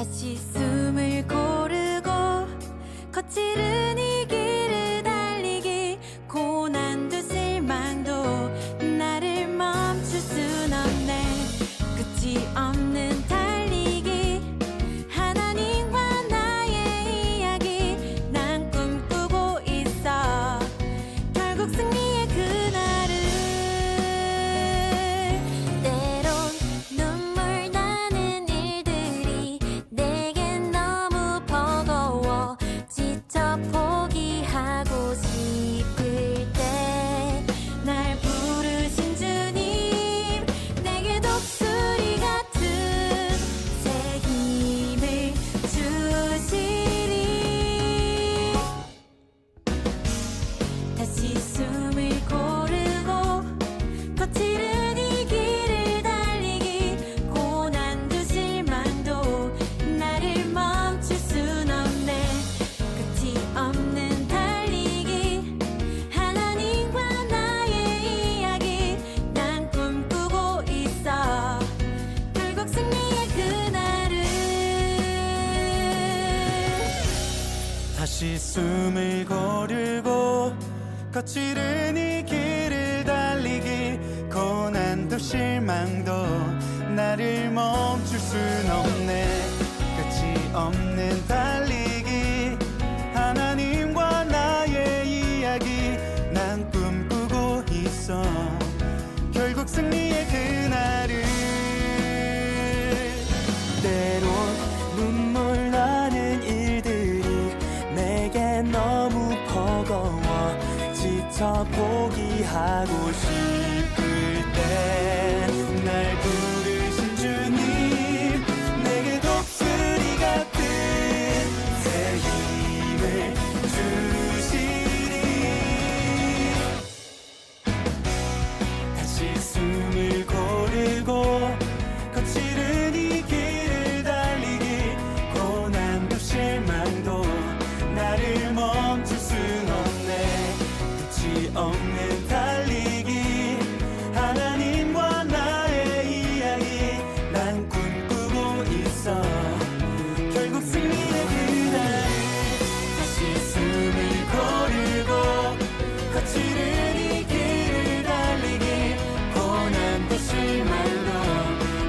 다시 숨을 고르고 거칠은 이 길을 달리기 고난도 실망도 나를 멈출 순 없네. 끝이 없는 달리기 하나님과 나의 이야기 난 꿈꾸고 있어. 결국 승리의 그날을 때론 눈물 나는 일들이 내겐 너무 버거워 지쳐 포기하고 싶을 때 날 부르신 주님 내게 독수리 같은 새 힘을 주시리. 다시 숨을 고르고 거칠은 이 길을 달리기 고난도 실망도 나를 멈출 순 없네. 끝이 없는 달리기 하나님과 나의 이야기 난 꿈꾸고 있어. 결국 승리의 그날을 다시 숨을 고르고 거칠은 이 길을 달리기 고난도 실망도 나를 멈출 순 없네. 끝이 없는 달리기 하나님과 나의 이야기 난 꿈꾸고 있어. 결국 승리의 그날을 때론 눈물 나는 일들이 내게 너무 버거워 지쳐 포기하고 싶을 때 날 부르신 주님 내게 독수리 같은 새 힘을 주시리. 다시 숨을 고르고 거칠은 이 길을 달리기 고난도 실망도 나를 멈출 순 없네. 끝이 없는 달리기 하나님과 나의 이야기 난 꿈꾸고 있어. 결국 승리의 그날 다시 숨을 고르고 거칠은 이 길을 달리기 고난도 실망도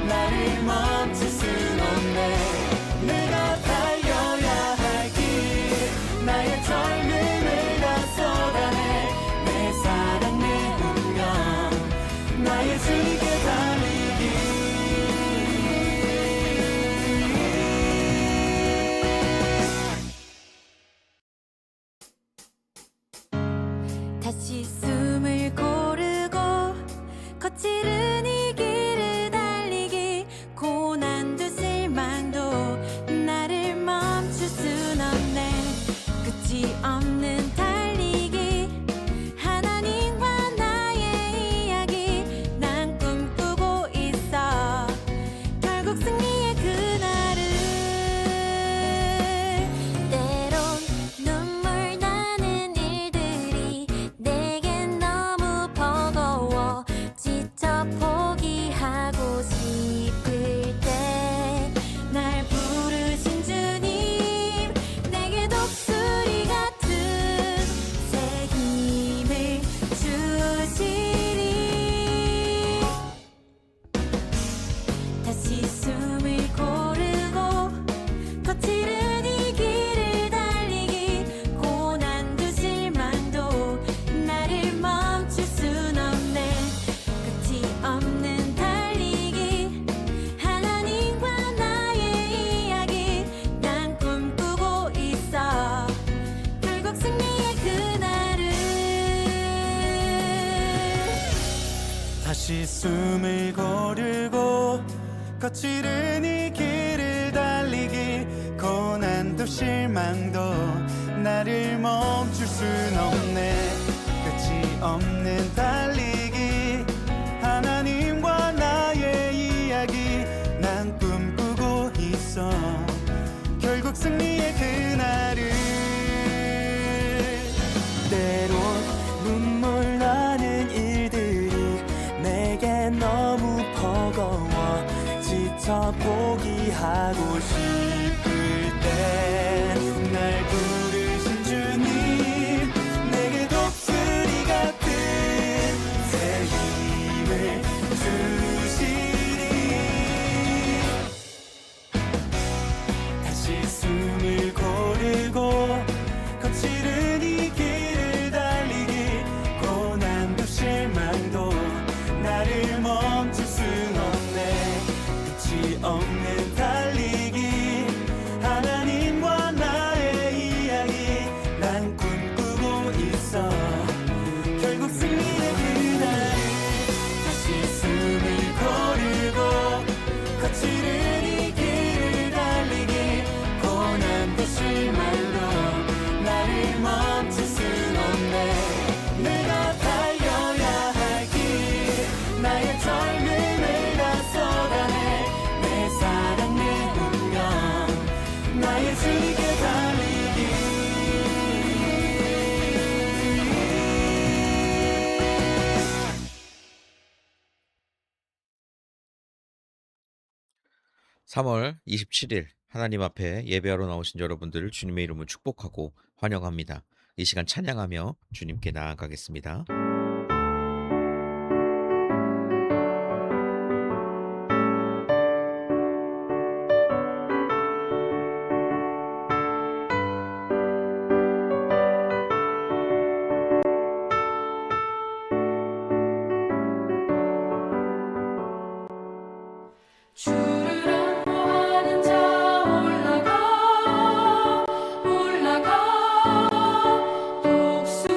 나를 멈출 순 없네. 내가 달려야 할 길 나의 젊음을 다 쏟아내 내 사랑 내 운명 나의 주님께 달리기. 다시 숨을 고르고 거칠은 이 길을 달리기 고난도 실망도 나를 멈출 순 없네. 끝이 없는 달리기 하나님과 나의 이야기 난 꿈꾸고 있어. 결국 승리의 그날을 때론 눈물 나는 일들이 내겐 너무 버거워 지쳐 포기하고 싶을 때 날 부르신 주님 내게 독수리 같은 새 힘을 주시리. 다시 숨을 고르고 거칠은 이 길을 달리기 고난도 실망도 나를 멈출 순 없네. 끝이 없는 달리기 하나님과 나의 이야기 난 꿈꾸고 있어. 결국 승리의 그날을 다시 숨을 고르고 거칠은 이 길을 달리기 고난도 실망도 나를 멈출 순 없네. 끝이 없는 달리기 하나님과 나의 이야기 난 꿈꾸고 있어. 결국 승리의 그날을 때론 눈물 나는 일들이 내게 너무 버거워 지쳐 더 포기하고 싶을 때 날 부르신 주님 내게 독수리 같은 새 힘을 주시니 다시 숨을 고르고 거칠은 이 길을 달리기 고난도 실망도 나를 멈출 순 없네 끝이 없는 달리기 하나님과 나의 이야기 난 꿈꾸고 있어 결국 승리의 그날을 다시 숨을 고르고 거칠은 이 길을 달리기 고난도 실망도 나를 멈출 순 없네 내가 달려야 할 길 나의 젊음을 다 쏟아내 내 사랑 내 운명 나의 주님께 달리기 3월 27일 하나님 앞에 예배하러 나오신 여러분들을 주님의 이름으로 축복하고 환영합니다. 이 시간 찬양하며 주님께 나아가겠습니다. 주를 안보하는 자 올라가 올라가 독수리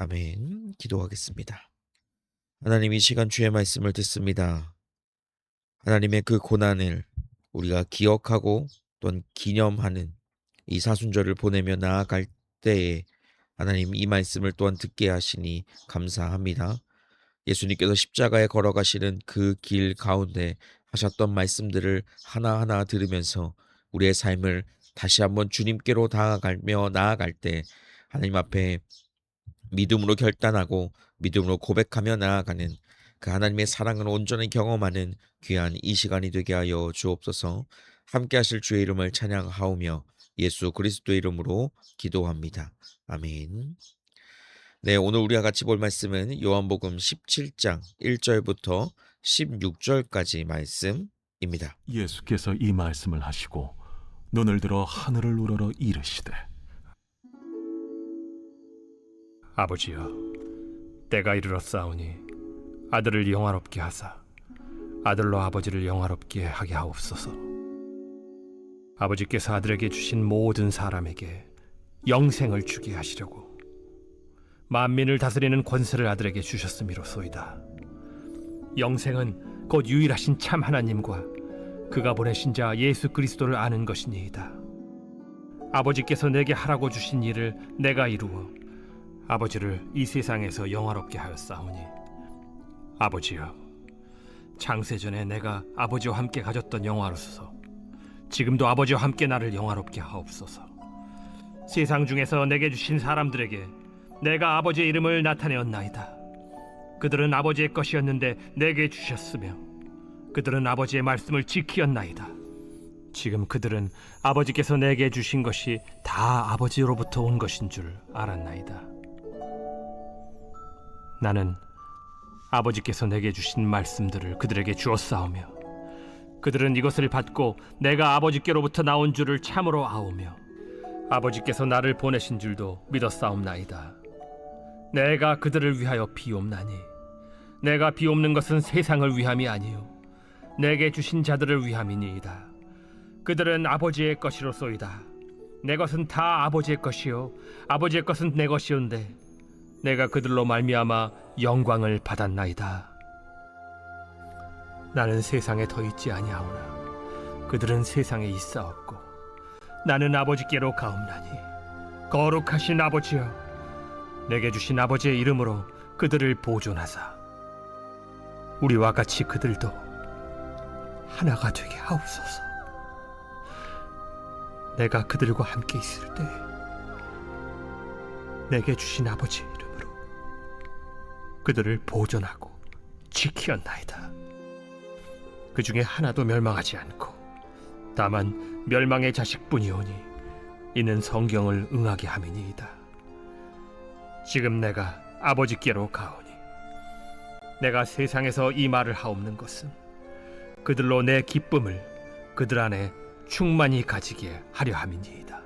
아멘. 기도하겠습니다. 하나님, 이 시간 주의 말씀을 듣습니다. 하나님의 그 고난을 우리가 기억하고 또한 기념하는 이 사순절을 보내며 나아갈 때에 하나님, 이 말씀을 또한 듣게 하시니 감사합니다. 예수님께서 십자가에 걸어가시는 그 길 가운데 하셨던 말씀들을 하나하나 들으면서 우리의 삶을 다시 한번 주님께로 나아갈 때 하나님 앞에 믿음으로 결단하고 믿음으로 고백하며 나아가는 그 하나님의 사랑을 온전히 경험하는 귀한 이 시간이 되게 하여 주옵소서. 함께 하실 주의 이름을 찬양하오며 예수 그리스도의 이름으로 기도합니다. 아멘. 네, 오늘 우리가 같이 볼 말씀은 요한복음 17장 1절부터 16절까지 말씀입니다. 예수께서 이 말씀을 하시고 눈을 들어 하늘을 우러러 이르시되 아버지여, 때가 이르렀사오니 아들을 영화롭게 하사 아들로 아버지를 영화롭게 하게 하옵소서. 아버지께서 아들에게 주신 모든 사람에게 영생을 주게 하시려고 만민을 다스리는 권세를 아들에게 주셨음이로소이다. 영생은 곧 유일하신 참 하나님과 그가 보내신 자 예수 그리스도를 아는 것이니이다. 아버지께서 내게 하라고 주신 일을 내가 이루어 아버지를 이 세상에서 영화롭게 하였사오니 아버지여, 창세전에 내가 아버지와 함께 가졌던 영화로서 지금도 아버지와 함께 나를 영화롭게 하옵소서. 세상 중에서 내게 주신 사람들에게 내가 아버지의 이름을 나타내었나이다. 그들은 아버지의 것이었는데 내게 주셨으며 그들은 아버지의 말씀을 지키었나이다. 지금 그들은 아버지께서 내게 주신 것이 다 아버지로부터 온 것인 줄 알았나이다. 나는 아버지께서 내게 주신 말씀들을 그들에게 주었사오며 그들은 이것을 받고 내가 아버지께로부터 나온 줄을 참으로 아오며 아버지께서 나를 보내신 줄도 믿었사옵나이다. 내가 그들을 위하여 비옵나니 내가 비옵는 것은 세상을 위함이 아니요 내게 주신 자들을 위함이니이다. 그들은 아버지의 것이로소이다. 내 것은 다 아버지의 것이요 아버지의 것은 내 것이온데 내가 그들로 말미암아 영광을 받았나이다. 나는 세상에 더 있지 아니하오나 그들은 세상에 있사옵고 나는 아버지께로 가옵나니 거룩하신 아버지여, 내게 주신 아버지의 이름으로 그들을 보존하사 우리와 같이 그들도 하나가 되게 하옵소서. 내가 그들과 함께 있을 때 내게 주신 아버지의 이름으로 그들을 보존하고 지키었나이다. 그 중에 하나도 멸망하지 않고 다만 멸망의 자식뿐이오니 이는 성경을 응하게 함이니이다. 지금 내가 아버지께로 가오니 내가 세상에서 이 말을 하옵는 것은 그들로 내 기쁨을 그들 안에 충만히 가지게 하려 함이니이다.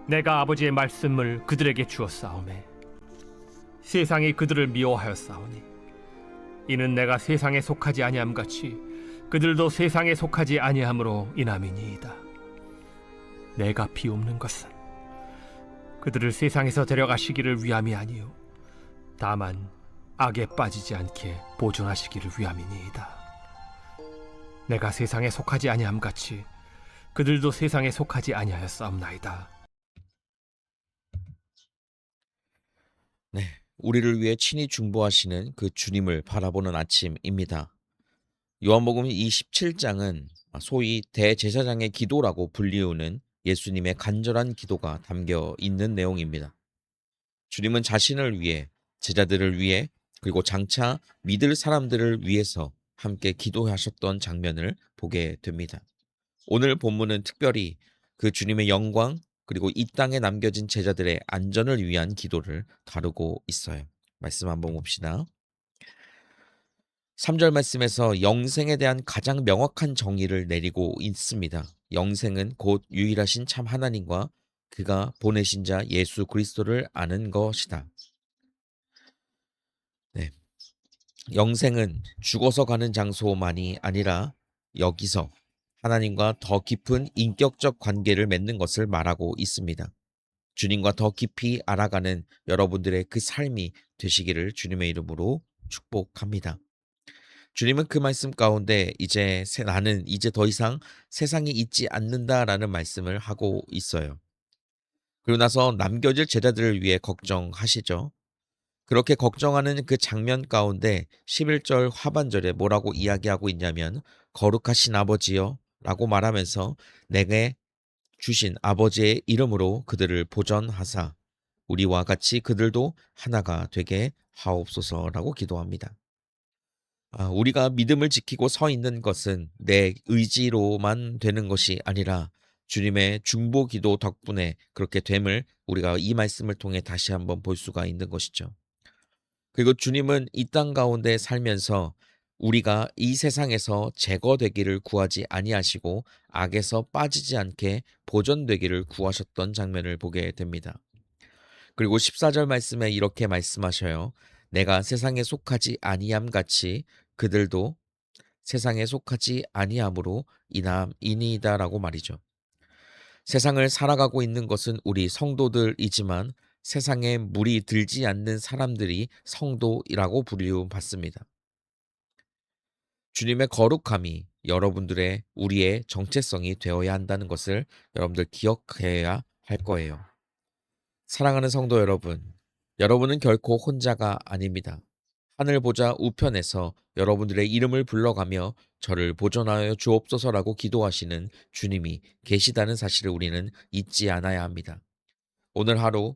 내가 아버지의 말씀을 그들에게 주었사오매 세상이 그들을 미워하였사오니 이는 내가 세상에 속하지 아니함 같이 그들도 세상에 속하지 아니함으로 인함이니이다. 내가 비옵는 것은 그들을 세상에서 데려가시기를 위함이 아니요 다만 악에 빠지지 않게 보존하시기를 위함이니이다. 내가 세상에 속하지 아니함 같이 그들도 세상에 속하지 아니하였사옵나이다. 네, 우리를 위해 친히 중보하시는 그 주님을 바라보는 아침입니다. 요한복음 27장은 소위 대제사장의 기도라고 불리우는 예수님의 간절한 기도가 담겨 있는 내용입니다. 주님은 자신을 위해, 제자들을 위해, 그리고 장차 믿을 사람들을 위해서 함께 기도하셨던 장면을 보게 됩니다. 오늘 본문은 특별히 그 주님의 영광, 그리고 이 땅에 남겨진 제자들의 안전을 위한 기도를 다루고 있어요. 말씀 한번 봅시다. 3절 말씀에서 영생에 대한 가장 명확한 정의를 내리고 있습니다. 영생은 곧 유일하신 참 하나님과 그가 보내신 자 예수 그리스도를 아는 것이다. 네. 영생은 죽어서 가는 장소만이 아니라 여기서 하나님과 더 깊은 인격적 관계를 맺는 것을 말하고 있습니다. 주님과 더 깊이 알아가는 여러분들의 그 삶이 되시기를 주님의 이름으로 축복합니다. 주님은 그 말씀 가운데 나는 이제 더 이상 세상에 있지 않는다라는 말씀을 하고 있어요. 그리고 나서 남겨질 제자들을 위해 걱정하시죠. 그렇게 걱정하는 그 장면 가운데 11절 하반절에 뭐라고 이야기하고 있냐면 거룩하신 아버지여 라고 말하면서 내게 주신 아버지의 이름으로 그들을 보전하사 우리와 같이 그들도 하나가 되게 하옵소서라고 기도합니다. 우리가 믿음을 지키고 서 있는 것은 내 의지로만 되는 것이 아니라 주님의 중보 기도 덕분에 그렇게 됨을 우리가 이 말씀을 통해 다시 한번 볼 수가 있는 것이죠. 그리고 주님은 이 땅 가운데 살면서 우리가 이 세상에서 제거되기를 구하지 아니하시고 악에서 빠지지 않게 보존되기를 구하셨던 장면을 보게 됩니다. 그리고 14절 말씀에 이렇게 말씀하셔요. 내가 세상에 속하지 아니함 같이 그들도 세상에 속하지 아니함으로 인함이니이다라고 말이죠. 세상을 살아가고 있는 것은 우리 성도들이지만 세상에 물이 들지 않는 사람들이 성도이라고 불리움받습니다. 주님의 거룩함이 우리의 정체성이 되어야 한다는 것을 여러분들 기억해야 할 거예요. 사랑하는 성도 여러분, 여러분은 결코 혼자가 아닙니다. 하늘 보좌 우편에서 여러분들의 이름을 불러가며 저를 보존하여 주옵소서라고 기도하시는 주님이 계시다는 사실을 우리는 잊지 않아야 합니다. 오늘 하루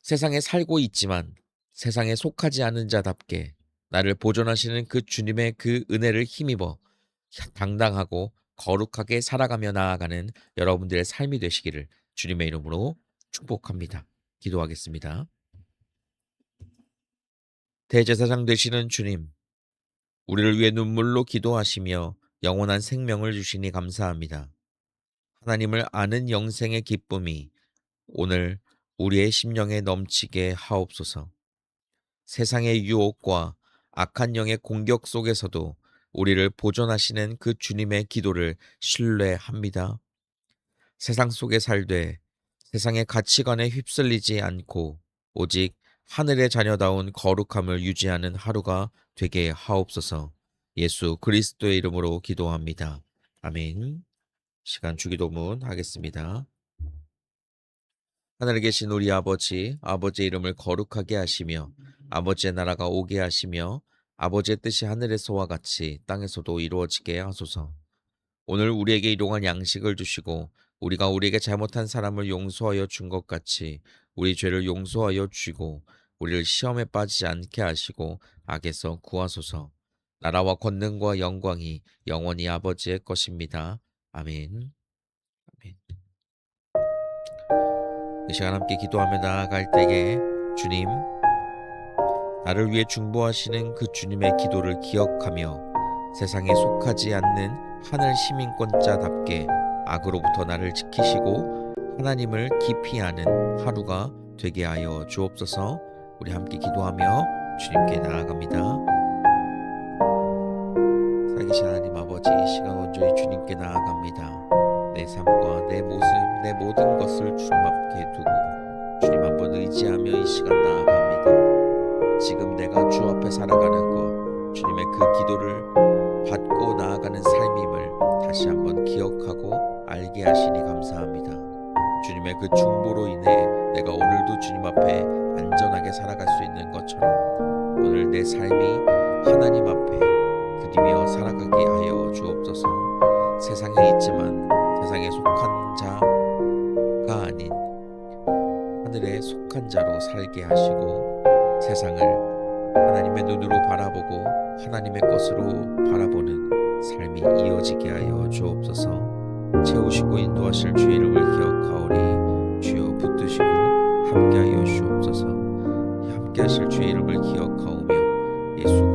세상에 살고 있지만 세상에 속하지 않은 자답게 나를 보존하시는 그 주님의 그 은혜를 힘입어 당당하고 거룩하게 살아가며 나아가는 여러분들의 삶이 되시기를 주님의 이름으로 축복합니다. 기도하겠습니다. 대제사장 되시는 주님, 우리를 위해 눈물로 기도하시며 영원한 생명을 주시니 감사합니다. 하나님을 아는 영생의 기쁨이 오늘 우리의 심령에 넘치게 하옵소서. 세상의 유혹과 악한 영의 공격 속에서도 우리를 보존하시는 그 주님의 기도를 신뢰합니다. 세상 속에 살되 세상의 가치관에 휩쓸리지 않고 오직 하늘의 자녀다운 거룩함을 유지하는 하루가 되게 하옵소서. 예수 그리스도의 이름으로 기도합니다. 아멘. 시간 주기도문 하겠습니다. 하늘에 계신 우리 아버지, 아버지의 이름을 거룩하게 하시며 아버지의 나라가 오게 하시며 아버지의 뜻이 하늘에서와 같이 땅에서도 이루어지게 하소서. 오늘 우리에게 일용할 양식을 주시고 우리가 우리에게 잘못한 사람을 용서하여 준 것 같이 우리 죄를 용서하여 주시고 우리를 시험에 빠지지 않게 하시고 악에서 구하소서. 나라와 권능과 영광이 영원히 아버지의 것입니다. 아멘. 아멘. 이 시간 함께 기도하며 나아갈 때에 주님, 나를 위해 중보하시는 그 주님의 기도를 기억하며 세상에 속하지 않는 하늘 시민권자답게 악으로부터 나를 지키시고 하나님을 깊이 아는 하루가 되게 하여 주옵소서. 우리 함께 기도하며 주님께 나아갑니다. 살아계신 하나님 아버지, 이 시간 온전히 주님께 나아갑니다. 내 삶과 내 모습, 내 모든 것을 주님 앞에 두고 주님 한번 의지하며 이 시간 나아갑니다. 지금 내가 주 앞에 살아가는 것, 주님의 그 기도를 받고 나아가는 삶임을 다시 한번 기억하고 알게 하시니 감사합니다. 주님의 그 중보로 인해 내가 오늘도 주님 앞에 안전하게 살아갈 수 있는 것처럼 오늘 내 삶이 하나님 앞에 드리며 살아가게 하여 주옵소서. 세상에 있지만 세상에 속한 자가 아닌 하늘에 속한 자로 살게 하시고 세상을 하나님의 눈으로 바라보고 하나님의 것으로 바라보는 삶이 이어지게 하여 주옵소서. 채우시고 인도하실 주의 이름을 기억하오니 주여 붙드시고 함께하여 주옵소서. 함께하실 주의 이름을 기억하오며 예수